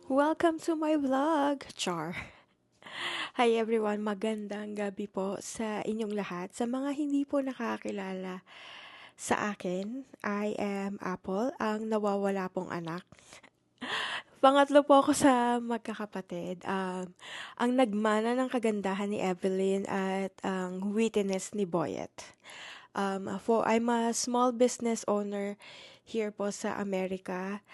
Welcome to my vlog, Char. Hi everyone, magandang gabi po sa inyong lahat. Sa mga hindi po nakakilala sa akin, I am Apple, ang nawawala pong anak. Pangatlo po ako sa magkakapatid. Ang nagmana ng kagandahan ni Evelyn at ang wittiness ni Boyet. I'm a small business owner here po sa Amerika.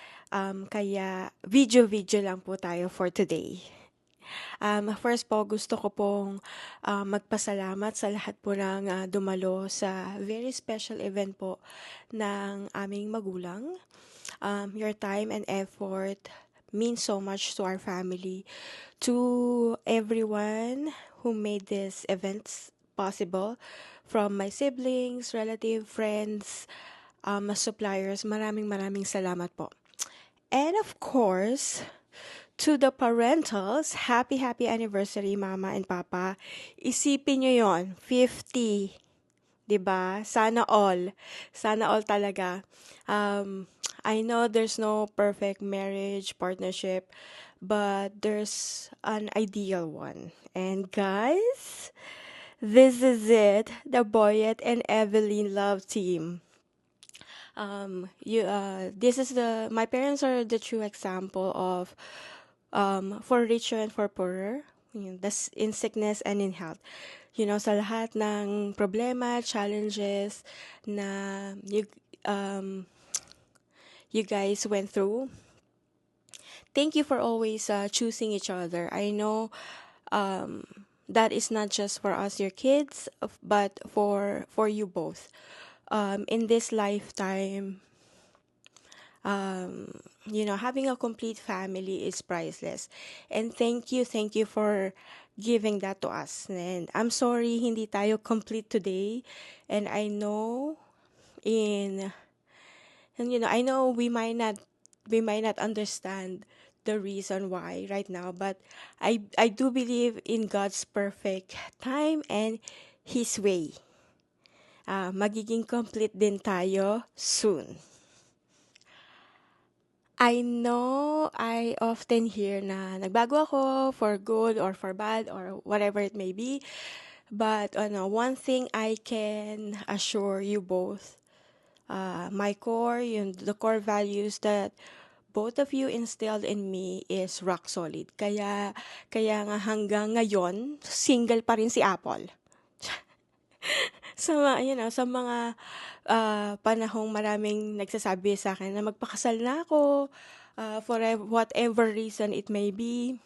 Kaya video-video lang po tayo for today. First po, gusto ko pong magpasalamat sa lahat po ng dumalo sa very special event po ng aming magulang. Your time and effort means so much to our family, to everyone who made this events possible, from my siblings, relative, friends, suppliers. Maraming maraming salamat po. And of course, to the parentals, happy anniversary mama and papa. Isipin nyo yon, 50. 'Di ba? Sana all. Sana all talaga. I know there's no perfect marriage, partnership, but there's an ideal one. And guys, this is it. The Boyet and Evelyn love team. This is my parents are the true example of for richer and for poorer, that's in sickness and in health. Sa lahat ng problema, challenges na um, you guys went through, thank you for always choosing each other. I know um, that is not just for us, your kids, but for you both. In this lifetime, having a complete family is priceless. And thank you for giving that to us. And I'm sorry hindi tayo complete today. And I know in I know we might not understand the reason why right now, but I do believe in God's perfect time and his way. Magiging complete din tayo soon. I know I often hear na nagbago ako for good or for bad or whatever it may be. But one thing I can assure you both, the core values that both of you instilled in me is rock solid. Kaya nga hanggang ngayon, single pa rin si Apple. Sa mga panahong maraming nagsasabi sa akin na magpakasal na ako, for whatever reason it may be.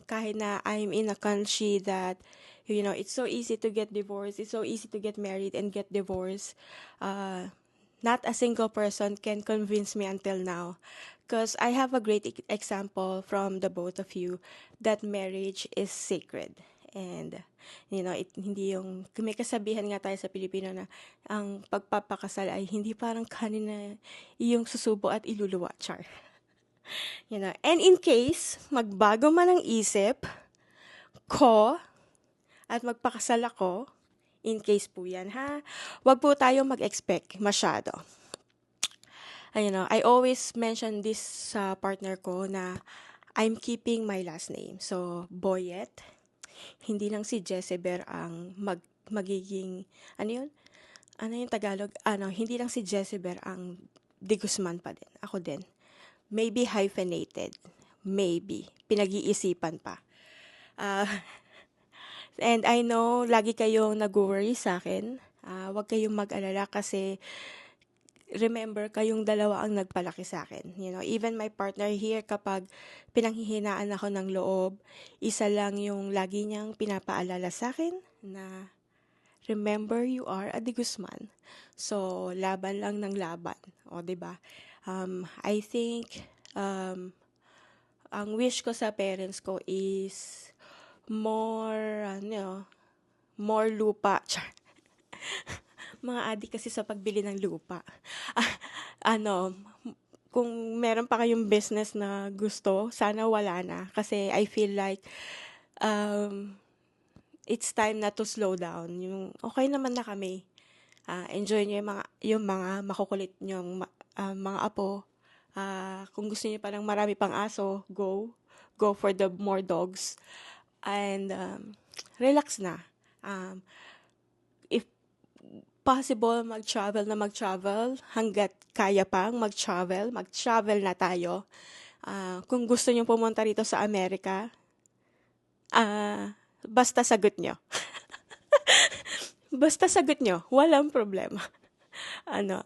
Kahit na I'm in a country that, it's so easy to get divorced, it's so easy to get married and get divorced. Not a single person can convince me until now. Because I have a great example from the both of you that marriage is sacred. And, hindi yung, may kasabihan nga tayo sa Pilipino na ang pagpapakasal ay hindi parang kanin na iyong susubo at iluluwa, char. And in case, magbago man ang isip ko at magpakasal ako, in case po yan ha, wag po tayo mag-expect masyado. I always mention this sa partner ko na I'm keeping my last name. So, Boyet, hindi lang si Jezebel ang magiging, ano yun? Ano yung Tagalog? Hindi lang si Jezebel ang De Guzman pa din. Ako din. Maybe hyphenated. Maybe. Pinag-iisipan pa. Uh, and I know, lagi kayong nag-worry sa akin. Huwag kayong mag-alala kasi remember, kayong dalawa ang nagpalaki sa akin. Even my partner here, kapag pinanghihinaan ako ng loob, isa lang yung lagi niyang pinapaalala sa akin na remember, you are a De Guzman. So, laban lang ng laban. O, diba? I think, ang wish ko sa parents ko is more lupa. Mga adik kasi sa pagbili ng lupa. ano, kung meron pa kayong business na gusto, sana wala na. Kasi I feel like, it's time na to slow down. Yung okay naman na kami. Enjoy nyo yung mga makukulit nyong mga apo. Kung gusto niyo pa ng marami pang aso, go. Go for the more dogs. And relax na. If possible, mag-travel hanggat kaya pang mag-travel na tayo. Kung gusto niyo pumunta rito sa Amerika, basta sagot nyo. Basta sagot nyo, walang problema. Ano,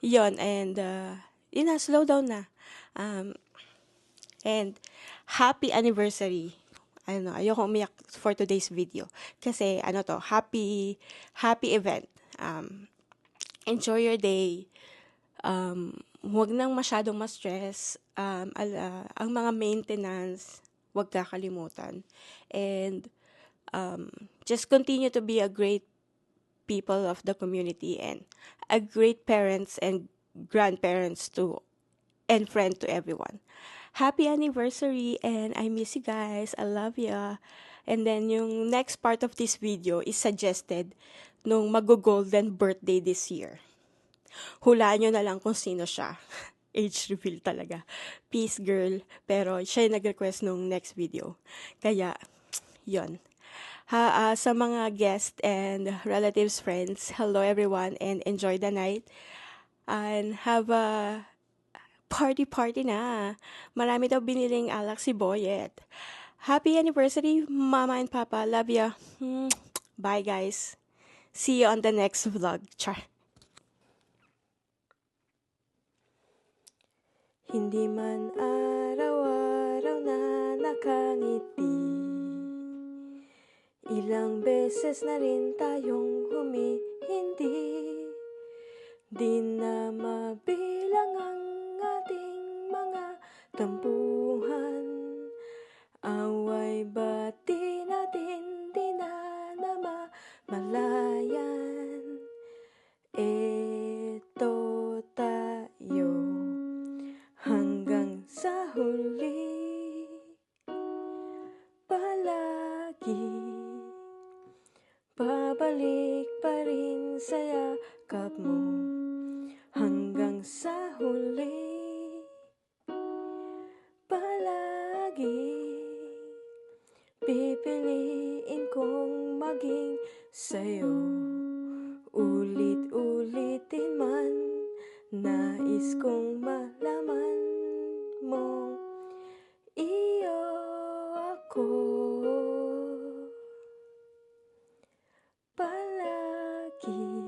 yon and yun na, slow down na. And happy anniversary. Ayoko umiyak for today's video. Kasi happy event. Enjoy your day. Huwag nang masyadong ma-stress. Ang mga maintenance, huwag kakalimutan. And just continue to be a great people of the community and a great parents and grandparents and friend to everyone. Happy anniversary and I miss you guys. I love ya. And then yung next part of this video is suggested nung mag-golden birthday this year. Hulaan nyo na lang kung sino siya. Age reveal talaga. Peace girl. Pero siya yung nag-request nung next video. Kaya, yon. Sa mga guests and relatives, friends, hello everyone and enjoy the night. And have a party na. Marami daw biniling alak si Boyet. Happy anniversary, Mama and Papa. Love ya. Bye, guys. See you on the next vlog. Char. Hindi man araw-araw na nakangiti, ilang beses na rin tayong humihindi. Di na mabilang ang ating mga tampuhan. Away bati natin, di na namamalayan. Eto tayo hanggang sa huli. Palagi babalik pa rin sa yakap mo hanggang sa huli. Palagi pipiliin kong maging sa'yo. Ulit-ulitin man, nais kong malaman mong iyo ako. Palagi